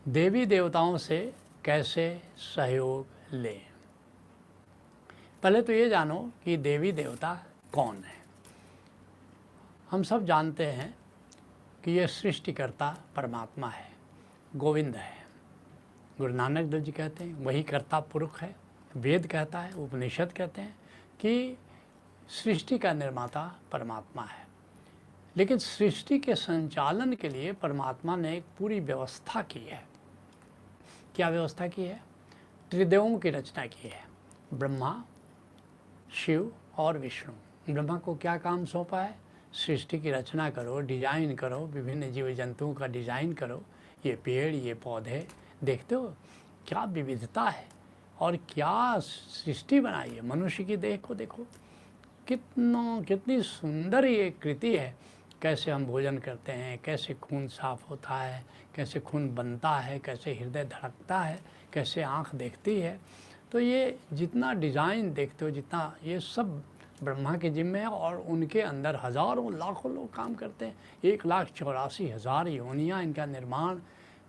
देवी देवताओं से कैसे सहयोग लें। पहले तो ये जानो कि देवी देवता कौन है। हम सब जानते हैं कि ये सृष्टिकर्ता परमात्मा है, गोविंद है। गुरु नानक देव जी कहते हैं वही कर्ता पुरुष है। वेद कहता है, उपनिषद कहते हैं कि सृष्टि का निर्माता परमात्मा है। लेकिन सृष्टि के संचालन के लिए परमात्मा ने एक पूरी व्यवस्था की है। क्या व्यवस्था की है? त्रिदेवों की रचना की है, ब्रह्मा, शिव और विष्णु। ब्रह्मा को क्या काम सौंपा है? सृष्टि की रचना करो, डिजाइन करो, विभिन्न जीव जंतुओं का डिजाइन करो। ये पेड़, ये पौधे, देखते हो क्या विविधता है और क्या सृष्टि बनाई है। मनुष्य की देह को देखो, कितनी सुंदर ये कृति है। कैसे हम भोजन करते हैं, कैसे खून साफ होता है, कैसे खून बनता है, कैसे हृदय धड़कता है, कैसे आँख देखती है। तो ये जितना डिज़ाइन देखते हो, जितना, ये सब ब्रह्मा के जिम्मे है और उनके अंदर हज़ारों लाखों लोग काम करते हैं। 1,84,000 योनियाँ इनका निर्माण,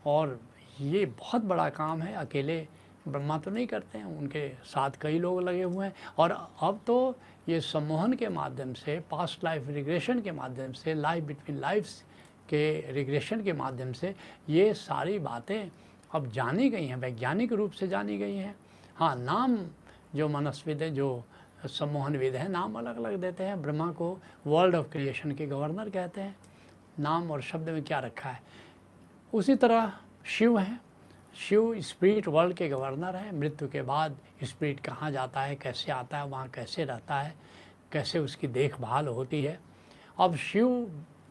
और ये बहुत बड़ा काम है। अकेले ब्रह्मा तो नहीं करते हैं, उनके साथ कई लोग लगे हुए हैं। और अब तो ये सम्मोहन के माध्यम से, पास्ट लाइफ रिग्रेशन के माध्यम से, लाइफ बिटवीन लाइफ्स के रिग्रेशन के माध्यम से ये सारी बातें अब जानी गई हैं, वैज्ञानिक रूप से जानी गई हैं। हाँ, नाम जो मनस्विद है, जो सम्मोहनविद हैं, नाम अलग अलग देते हैं। ब्रह्मा को वर्ल्ड ऑफ क्रिएशन के गवर्नर कहते हैं। नाम और शब्द में क्या रखा है। उसी तरह शिव हैं। शिव स्पिरिट वर्ल्ड के गवर्नर हैं। मृत्यु के बाद स्पिरिट कहाँ जाता है, कैसे आता है, वहाँ कैसे रहता है, कैसे उसकी देखभाल होती है। अब शिव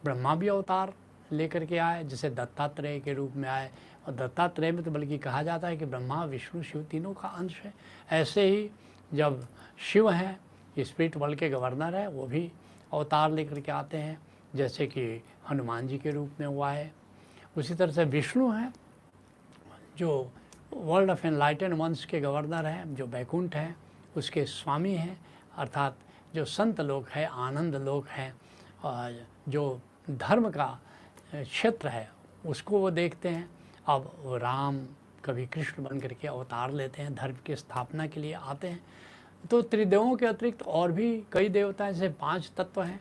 ब्रह्मा भी अवतार लेकर के आए, जैसे दत्तात्रेय के रूप में आए। और दत्तात्रेय में तो बल्कि कहा जाता है कि ब्रह्मा, विष्णु, शिव तीनों का अंश है। ऐसे ही जब शिव हैं, स्पिरिट वर्ल्ड के गवर्नर है, वो भी अवतार लेकर के आते हैं, जैसे कि हनुमान जी के रूप में हुआ है। उसी तरह से विष्णु हैं, जो वर्ल्ड ऑफ एनलाइटन वंश के गवर्नर हैं, जो बैकुंठ हैं उसके स्वामी हैं, अर्थात जो संत लोग हैं, आनंद लोग हैं, और जो धर्म का क्षेत्र है उसको वो देखते हैं। अब राम कभी कृष्ण बन करके अवतार लेते हैं, धर्म की स्थापना के लिए आते हैं। तो त्रिदेवों के अतिरिक्त और भी कई देवता हैं, जैसे 5 तत्व हैं।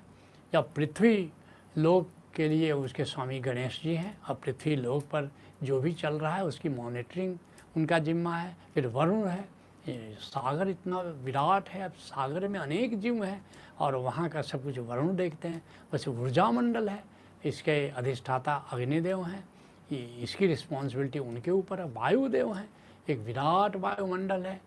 या पृथ्वी लोक के लिए उसके स्वामी गणेश जी हैं। अब पृथ्वी लोक पर जो भी चल रहा है उसकी मॉनिटरिंग उनका जिम्मा है। फिर वरुण है, ये सागर इतना विराट है, अब सागर में अनेक जीव हैं और वहाँ का सब कुछ वरुण देखते हैं। वैसे ऊर्जा मंडल है, इसके अधिष्ठाता अग्निदेव हैं, इसकी रिस्पॉन्सिबिलिटी उनके ऊपर है। वायुदेव हैं, एक विराट वायुमंडल है,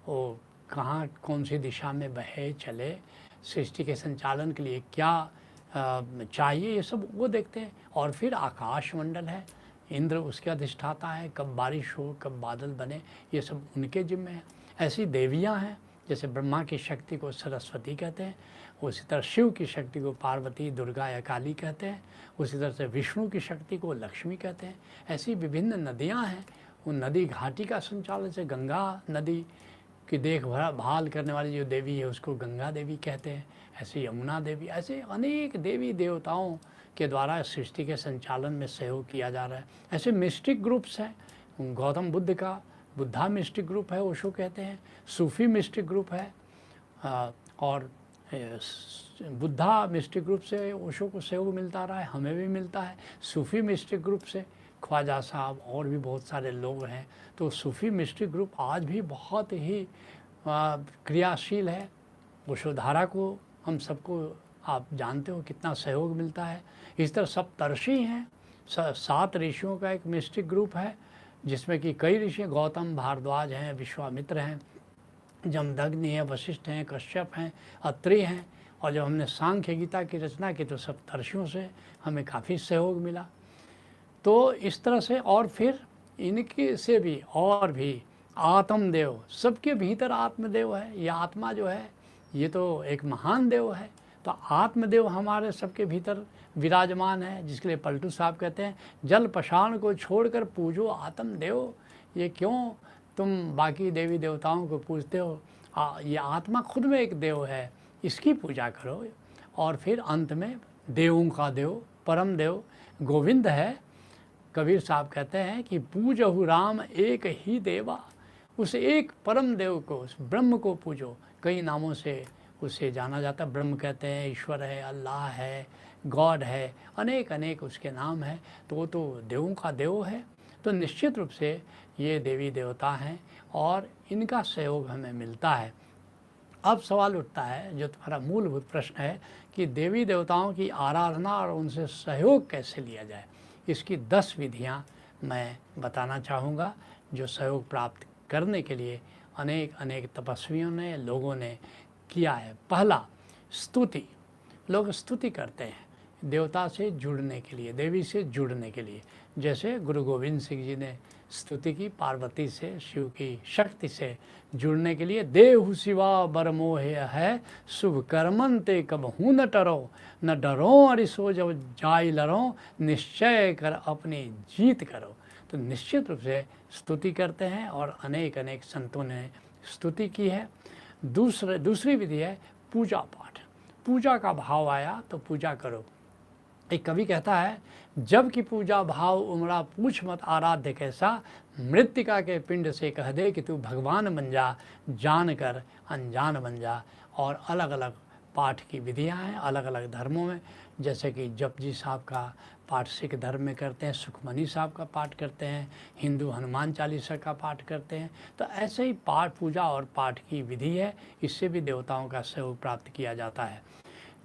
वो कहाँ कौन सी दिशा में बहे चले, सृष्टि के संचालन के लिए क्या चाहिए, ये सब वो देखते हैं। और फिर आकाश मंडल है, इंद्र उसके अधिष्ठाता है, कब बारिश हो, कब बादल बने, ये सब उनके जिम्मे है। ऐसी देवियां हैं, जैसे ब्रह्मा की शक्ति को सरस्वती कहते हैं, उसी तरह शिव की शक्ति को पार्वती, दुर्गा या काली कहते हैं। उसी तरह से विष्णु की शक्ति को लक्ष्मी कहते हैं। ऐसी विभिन्न नदियाँ हैं, उन नदी घाटी का संचालन से गंगा नदी की देखभाल करने वाली जो देवी है उसको गंगा देवी कहते हैं। ऐसे यमुना देवी, ऐसे अनेक देवी देवताओं के द्वारा सृष्टि के संचालन में सहयोग किया जा रहा है। ऐसे मिस्टिक ग्रुप्स हैं। गौतम बुद्ध का बुद्धा मिस्टिक ग्रुप है, ओशो कहते हैं। सूफी मिस्टिक ग्रुप है, और बुद्धा मिस्टिक ग्रुप से ओशो को सहयोग मिलता रहा है, हमें भी मिलता है। सूफी मिस्टिक ग्रुप से ख्वाजा साहब और भी बहुत सारे लोग हैं। तो सूफी मिस्टिक ग्रुप आज भी बहुत ही क्रियाशील है। ओशोधारा को हम सबको आप जानते हो कितना सहयोग मिलता है। इस तरह सप्तर्षि हैं, 7 ऋषियों का एक मिस्टिक ग्रुप है, जिसमें कि कई ऋषि, गौतम, भारद्वाज हैं, विश्वामित्र हैं, जमदग्नि हैं, वशिष्ठ हैं, कश्यप हैं, अत्रि हैं। और जब हमने सांख्य गीता की रचना की तो सप्तर्षियों से हमें काफ़ी सहयोग मिला। तो इस तरह से, और फिर इनके से भी और भी आत्मदेव, सबके भीतर आत्मदेव है। ये आत्मा जो है ये तो एक महान देव है। तो आत्मदेव हमारे सबके भीतर विराजमान है, जिसके लिए पलटू साहब कहते हैं, जल पाषाण को छोड़कर पूजो आत्मदेव। ये क्यों तुम बाकी देवी देवताओं को पूजते हो, ये आत्मा खुद में एक देव है, इसकी पूजा करो। और फिर अंत में देवों का देव, परम देव गोविंद है, कबीर साहब कहते हैं कि पूजहु राम एक ही देवा, उस एक परम देव को, उस ब्रह्म को पूजो। कई नामों से उसे जाना जाता है, ब्रह्म कहते हैं, ईश्वर है, अल्लाह है, गॉड है, अनेक अनेक उसके नाम हैं। तो वो तो देवों का देव है। तो निश्चित रूप से ये देवी देवता हैं और इनका सहयोग हमें मिलता है। अब सवाल उठता है, जो तुम्हारा मूलभूत प्रश्न है कि देवी देवताओं की आराधना और उनसे सहयोग कैसे लिया जाए। इसकी 10 विधियाँ मैं बताना चाहूँगा, जो सहयोग प्राप्त करने के लिए अनेक अनेक तपस्वियों ने, लोगों ने किया है। पहला, स्तुति। लोग स्तुति करते हैं देवता से जुड़ने के लिए, देवी से जुड़ने के लिए। जैसे गुरु गोविंद सिंह जी ने स्तुति की पार्वती से, शिव की शक्ति से जुड़ने के लिए। देहु शिवा बर मोहे है, शुभ कर्मन ते कबहू न टरो, न डरो अरिसो जब जाय लरो, निश्चय कर अपनी जीत करो। तो निश्चित रूप से स्तुति करते हैं और अनेक अनेक संतों ने स्तुति की है। दूसरी विधि है पूजा पाठ। पूजा का भाव आया तो पूजा करो। एक कवि कहता है, जब की पूजा भाव उमड़ा पूछ मत आराध्य कैसा, मृत्तिका के पिंड से कह दे कि तू भगवान बन जा, जान कर अनजान बन जा। और अलग अलग पाठ की विधियां हैं अलग अलग धर्मों में। जैसे कि जपजी साहब का पाठ सिख धर्म में करते हैं, सुखमनी साहब का पाठ करते हैं, हिंदू हनुमान चालीसा का पाठ करते हैं। तो ऐसे ही पाठ, पूजा और पाठ की विधि है, इससे भी देवताओं का सहयोग प्राप्त किया जाता है।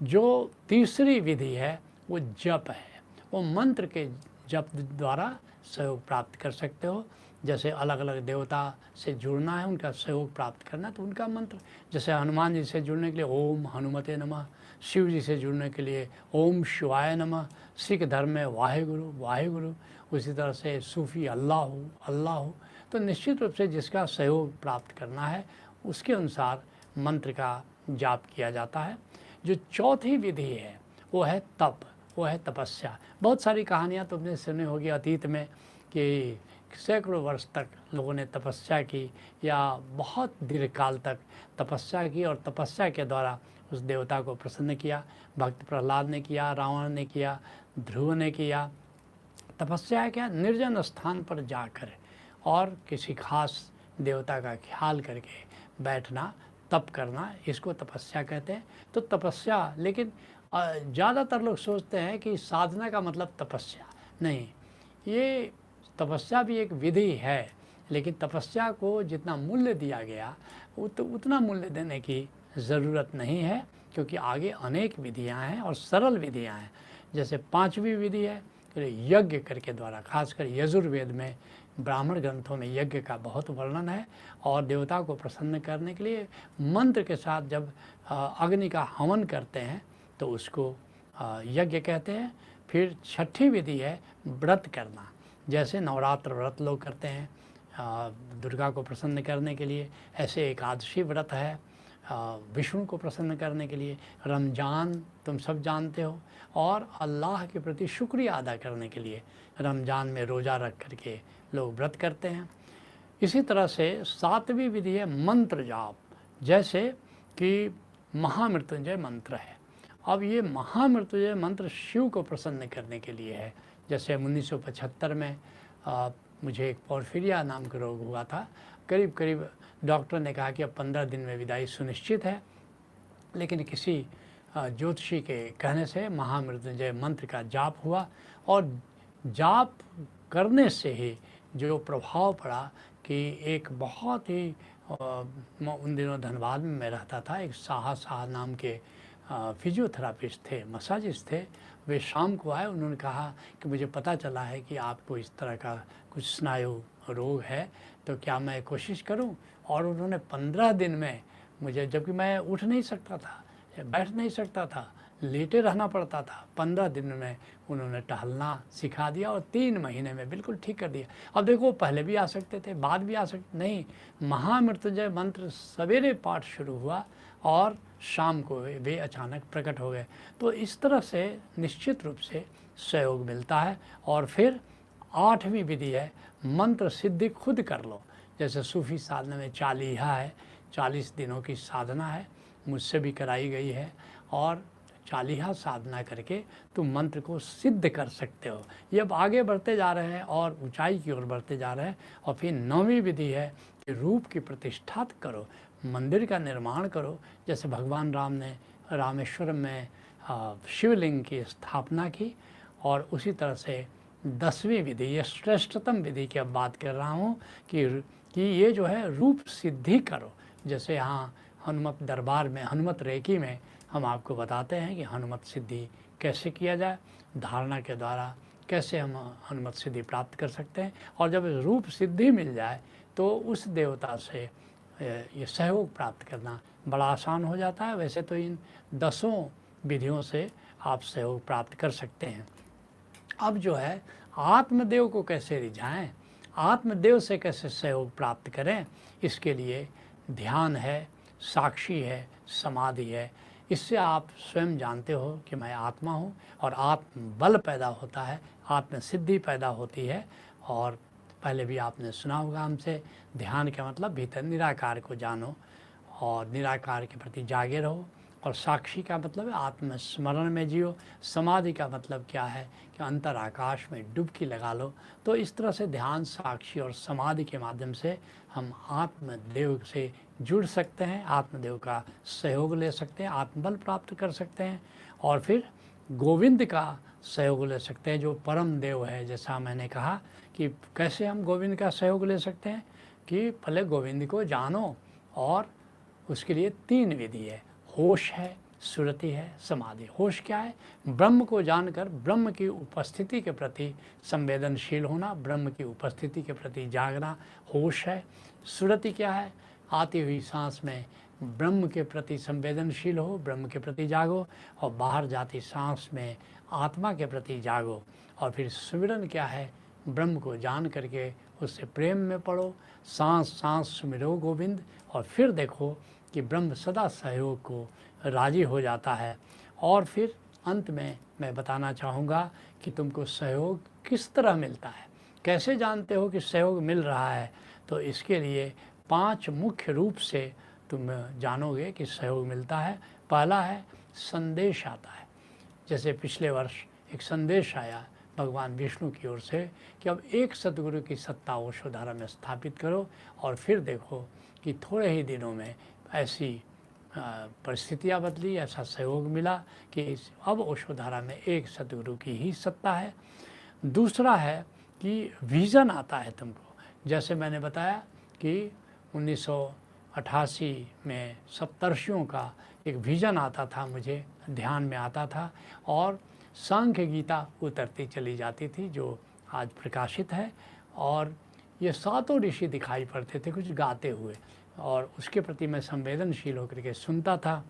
जो तीसरी विधि है वो जप है। वो मंत्र के जप द्वारा सहयोग प्राप्त कर सकते हो। जैसे अलग अलग देवता से जुड़ना है, उनका सहयोग प्राप्त करना, तो उनका मंत्र, जैसे हनुमान जी से जुड़ने के लिए ओम हनुमते नमः, शिव जी से जुड़ने के लिए ओम शिवाय नमः, सिख धर्म में वाहेगुरु वाहेगुरु, उसी तरह से सूफी अल्लाह अल्लाह। तो निश्चित रूप से जिसका सहयोग प्राप्त करना है उसके अनुसार मंत्र का जाप किया जाता है। जो चौथी विधि है वो है तप, वो है तपस्या। बहुत सारी कहानियाँ तुमने सुनी होगी अतीत में कि सैकड़ों वर्ष तक लोगों ने तपस्या की या बहुत दीर्घ काल तक तपस्या की और तपस्या के द्वारा उस देवता को प्रसन्न किया। भक्त प्रहलाद ने किया, रावण ने किया, ध्रुव ने किया। तपस्या क्या, निर्जन स्थान पर जाकर और किसी खास देवता का ख्याल करके बैठना, तप करना, इसको तपस्या कहते हैं। तो तपस्या, लेकिन ज़्यादातर लोग सोचते हैं कि साधना का मतलब तपस्या नहीं। ये तपस्या भी एक विधि है, लेकिन तपस्या को जितना मूल्य दिया गया उतना मूल्य देने की ज़रूरत नहीं है, क्योंकि आगे अनेक विधियां हैं और सरल विधियां हैं। जैसे 5वीं विधि है यज्ञ करके द्वारा, खासकर यजुर्वेद में, ब्राह्मण ग्रंथों में यज्ञ का बहुत वर्णन है। और देवता को प्रसन्न करने के लिए मंत्र के साथ जब अग्नि का हवन करते हैं तो उसको यज्ञ कहते हैं। फिर 6ठी विधि है व्रत करना। जैसे नवरात्र व्रत लोग करते हैं दुर्गा को प्रसन्न करने के लिए, ऐसे एकादशी व्रत है विष्णु को प्रसन्न करने के लिए, रमज़ान तुम सब जानते हो, और अल्लाह के प्रति शुक्रिया अदा करने के लिए रमज़ान में रोज़ा रख करके लोग व्रत करते हैं। इसी तरह से 7वीं विधि है मंत्र जाप। जैसे कि महामृत्युंजय मंत्र है। अब ये महामृत्युंजय मंत्र शिव को प्रसन्न करने के लिए है। जैसे 1975 में मुझे एक पोर्फिरिया नाम का रोग हुआ था। करीब करीब डॉक्टर ने कहा कि अब 15 दिन में विदाई सुनिश्चित है, लेकिन किसी ज्योतिषी के कहने से महामृत्युंजय मंत्र का जाप हुआ और जाप करने से ही जो प्रभाव पड़ा कि एक बहुत ही उन दिनों धनबाद में मैं रहता था, एक शाह नाम के फिजियोथेरापिस्ट थे, मसाजिस्ट थे। वे शाम को आए, उन्होंने कहा कि मुझे पता चला है कि आपको इस तरह का कुछ स्नायु रोग है, तो क्या मैं कोशिश करूं? और उन्होंने 15 दिन में मुझे, जबकि मैं उठ नहीं सकता था, बैठ नहीं सकता था, लेटे रहना पड़ता था, 15 दिन में उन्होंने टहलना सिखा दिया और 3 महीने में बिल्कुल ठीक कर दिया। अब देखो, पहले भी आ सकते थे, बाद भी आ सकते नहीं। महामृत्युंजय मंत्र सवेरे पाठ शुरू हुआ और शाम को वे अचानक प्रकट हो गए। तो इस तरह से निश्चित रूप से सहयोग मिलता है। और फिर 8वीं विधि है मंत्र सिद्धि खुद कर लो। जैसे सूफी साधना में चालीहा है, 40 दिनों की साधना है, मुझसे भी कराई गई है। और चालीहा साधना करके तुम मंत्र को सिद्ध कर सकते हो। ये अब आगे बढ़ते जा रहे हैं और ऊंचाई की ओर बढ़ते जा रहे हैं। और फिर 9वीं विधि है कि रूप की प्रतिष्ठा करो, मंदिर का निर्माण करो। जैसे भगवान राम ने रामेश्वरम में शिवलिंग की स्थापना की, और उसी तरह से 10वीं विधि, ये श्रेष्ठतम विधि की अब बात कर रहा हूँ कि ये जो है रूप सिद्धि करो। जैसे यहाँ हनुमत दरबार में, हनुमत रेकी में हम आपको बताते हैं कि हनुमत सिद्धि कैसे किया जाए, धारणा के द्वारा कैसे हम हनुमत सिद्धि प्राप्त कर सकते हैं। और जब रूप सिद्धि मिल जाए तो उस देवता से ये सहयोग प्राप्त करना बड़ा आसान हो जाता है। वैसे तो इन 10 विधियों से आप सहयोग प्राप्त कर सकते हैं। अब जो है आत्मदेव को कैसे रिझाएं, आत्मदेव से कैसे सहयोग प्राप्त करें, इसके लिए ध्यान है, साक्षी है, समाधि है। इससे आप स्वयं जानते हो कि मैं आत्मा हूँ, और आत्म बल पैदा होता है, आत्म सिद्धि पैदा होती है। और पहले भी आपने सुना होगा हमसे, ध्यान का मतलब भीतर निराकार को जानो और निराकार के प्रति जागे रहो। और साक्षी का मतलब है आत्मस्मरण में जियो। समाधि का मतलब क्या है कि अंतर आकाश में डुबकी लगा लो। तो इस तरह से ध्यान, साक्षी और समाधि के माध्यम से हम आत्मदेव से जुड़ सकते हैं, आत्मदेव का सहयोग ले सकते हैं, आत्मबल प्राप्त कर सकते हैं। और फिर गोविंद का सहयोग ले सकते हैं जो परम देव है। जैसा मैंने कहा कि कैसे हम गोविंद का सहयोग ले सकते हैं, कि पहले गोविंद को जानो, और उसके लिए 3 विधि है। होश है, सुरति है, समाधि। होश क्या है? ब्रह्म को जानकर ब्रह्म की उपस्थिति के प्रति संवेदनशील होना, ब्रह्म की उपस्थिति के प्रति जागना होश है। सुरति क्या है? आती हुई सांस में ब्रह्म के प्रति संवेदनशील हो, ब्रह्म के प्रति जागो, और बाहर जाती सांस में आत्मा के प्रति जागो। और फिर सुमिरन क्या है? ब्रह्म को जान करके उससे प्रेम में पड़ो, सांस सांस सुमिरो गोविंद। और फिर देखो कि ब्रह्म सदा सहयोग को राजी हो जाता है। और फिर अंत में मैं बताना चाहूँगा कि तुमको सहयोग किस तरह मिलता है, कैसे जानते हो कि सहयोग मिल रहा है। तो इसके लिए 5 मुख्य रूप से तुम जानोगे कि सहयोग मिलता है। पहला है संदेश आता है। जैसे पिछले वर्ष एक संदेश आया भगवान विष्णु की ओर से कि अब एक सतगुरु की सत्ता ओशोधारा में स्थापित करो। और फिर देखो कि थोड़े ही दिनों में ऐसी परिस्थितियाँ बदली, ऐसा सहयोग मिला कि अब ओशोधारा में एक सतगुरु की ही सत्ता है। दूसरा है कि विज़न आता है तुमको। जैसे मैंने बताया कि 1988 में सप्तर्षियों का एक विज़न आता था, मुझे ध्यान में आता था, और सांख्य गीता उतरती चली जाती थी जो आज प्रकाशित है। और ये 7 ऋषि दिखाई पड़ते थे कुछ गाते हुए, और उसके प्रति मैं संवेदनशील होकर के सुनता था,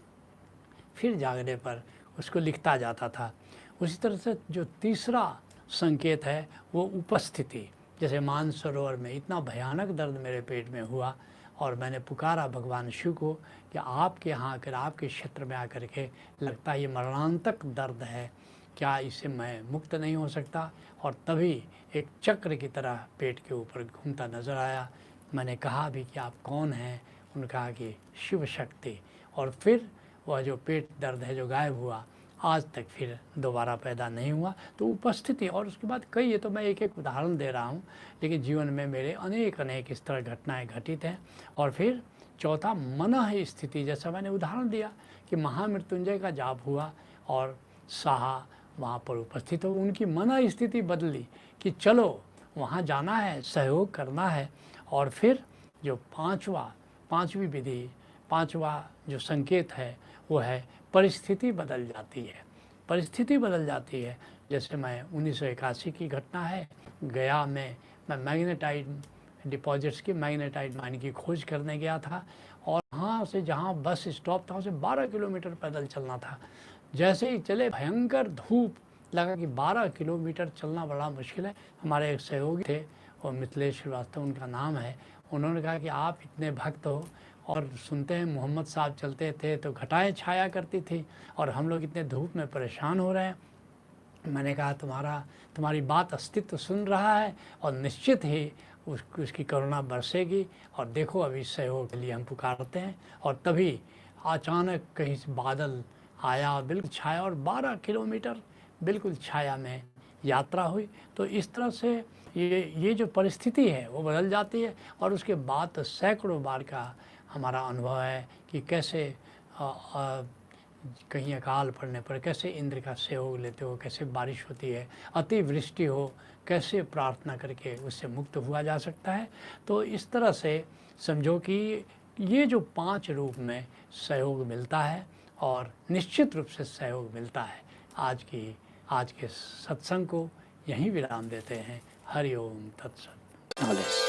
फिर जागने पर उसको लिखता जाता था। उसी तरह से जो तीसरा संकेत है वो उपस्थिति। जैसे मानसरोवर में इतना भयानक दर्द मेरे पेट में हुआ, और मैंने पुकारा भगवान शिव को कि आपके यहाँ आकर, आपके क्षेत्र में आकर के लगता है ये मरणांतक दर्द है, क्या इससे मैं मुक्त नहीं हो सकता। और तभी एक चक्र की तरह पेट के ऊपर घूमता नज़र आया। मैंने कहा भी कि आप कौन हैं? उन्होंने कहा कि शिव शक्ति। और फिर वह जो पेट दर्द है जो गायब हुआ, आज तक फिर दोबारा पैदा नहीं हुआ। तो उपस्थिति, और उसके बाद कई, ये तो मैं एक एक उदाहरण दे रहा हूँ, लेकिन जीवन में मेरे अनेक इस तरह घटनाएं घटित हैं। और फिर चौथा मनः स्थिति। जैसा मैंने उदाहरण दिया कि महामृत्युंजय का जाप हुआ और साहा वहाँ पर उपस्थित हो, उनकी मनः स्थिति बदली कि चलो वहाँ जाना है, सहयोग करना है। और फिर जो पांचवी विधि, 5वां जो संकेत है वो है परिस्थिति बदल जाती है। परिस्थिति बदल जाती है। जैसे मैं 1981 की घटना है, गया में मैं मैग्नेटाइट डिपॉजिट्स की, मैग्नेटाइट माइन की खोज करने गया था, और वहाँ से जहाँ बस स्टॉप था वहाँ से 12 किलोमीटर पैदल चलना था। जैसे ही चले भयंकर धूप, लगा कि 12 किलोमीटर चलना बड़ा मुश्किल है। हमारे एक सहयोगी थे, और मिथिलेश श्रीवास्तव उनका नाम है, उन्होंने कहा कि आप इतने भक्त हो और सुनते हैं मोहम्मद साहब चलते थे तो घटाएं छाया करती थी, और हम लोग इतने धूप में परेशान हो रहे हैं। मैंने कहा तुम्हारी बात अस्तित्व सुन रहा है, और निश्चित ही उसकी करुणा बरसेगी। और देखो अभी सहयोग के लिए हम पुकारते हैं। और तभी अचानक कहीं से बादल आया, बिल्कुल छाया, और 12 किलोमीटर बिल्कुल छाया में यात्रा हुई। तो इस तरह से ये जो परिस्थिति है वो बदल जाती है। और उसके बाद तो सैकड़ों बार का हमारा अनुभव है कि कैसे कहीं अकाल पड़ने पर कैसे इंद्र का सहयोग लेते हो, कैसे बारिश होती है, अतिवृष्टि हो, कैसे प्रार्थना करके उससे मुक्त हुआ जा सकता है। तो इस तरह से समझो कि ये जो 5 रूप में सहयोग मिलता है, और निश्चित रूप से सहयोग मिलता है। आज के सत्संग को यहीं विराम देते हैं। हरि ओम तत्सत।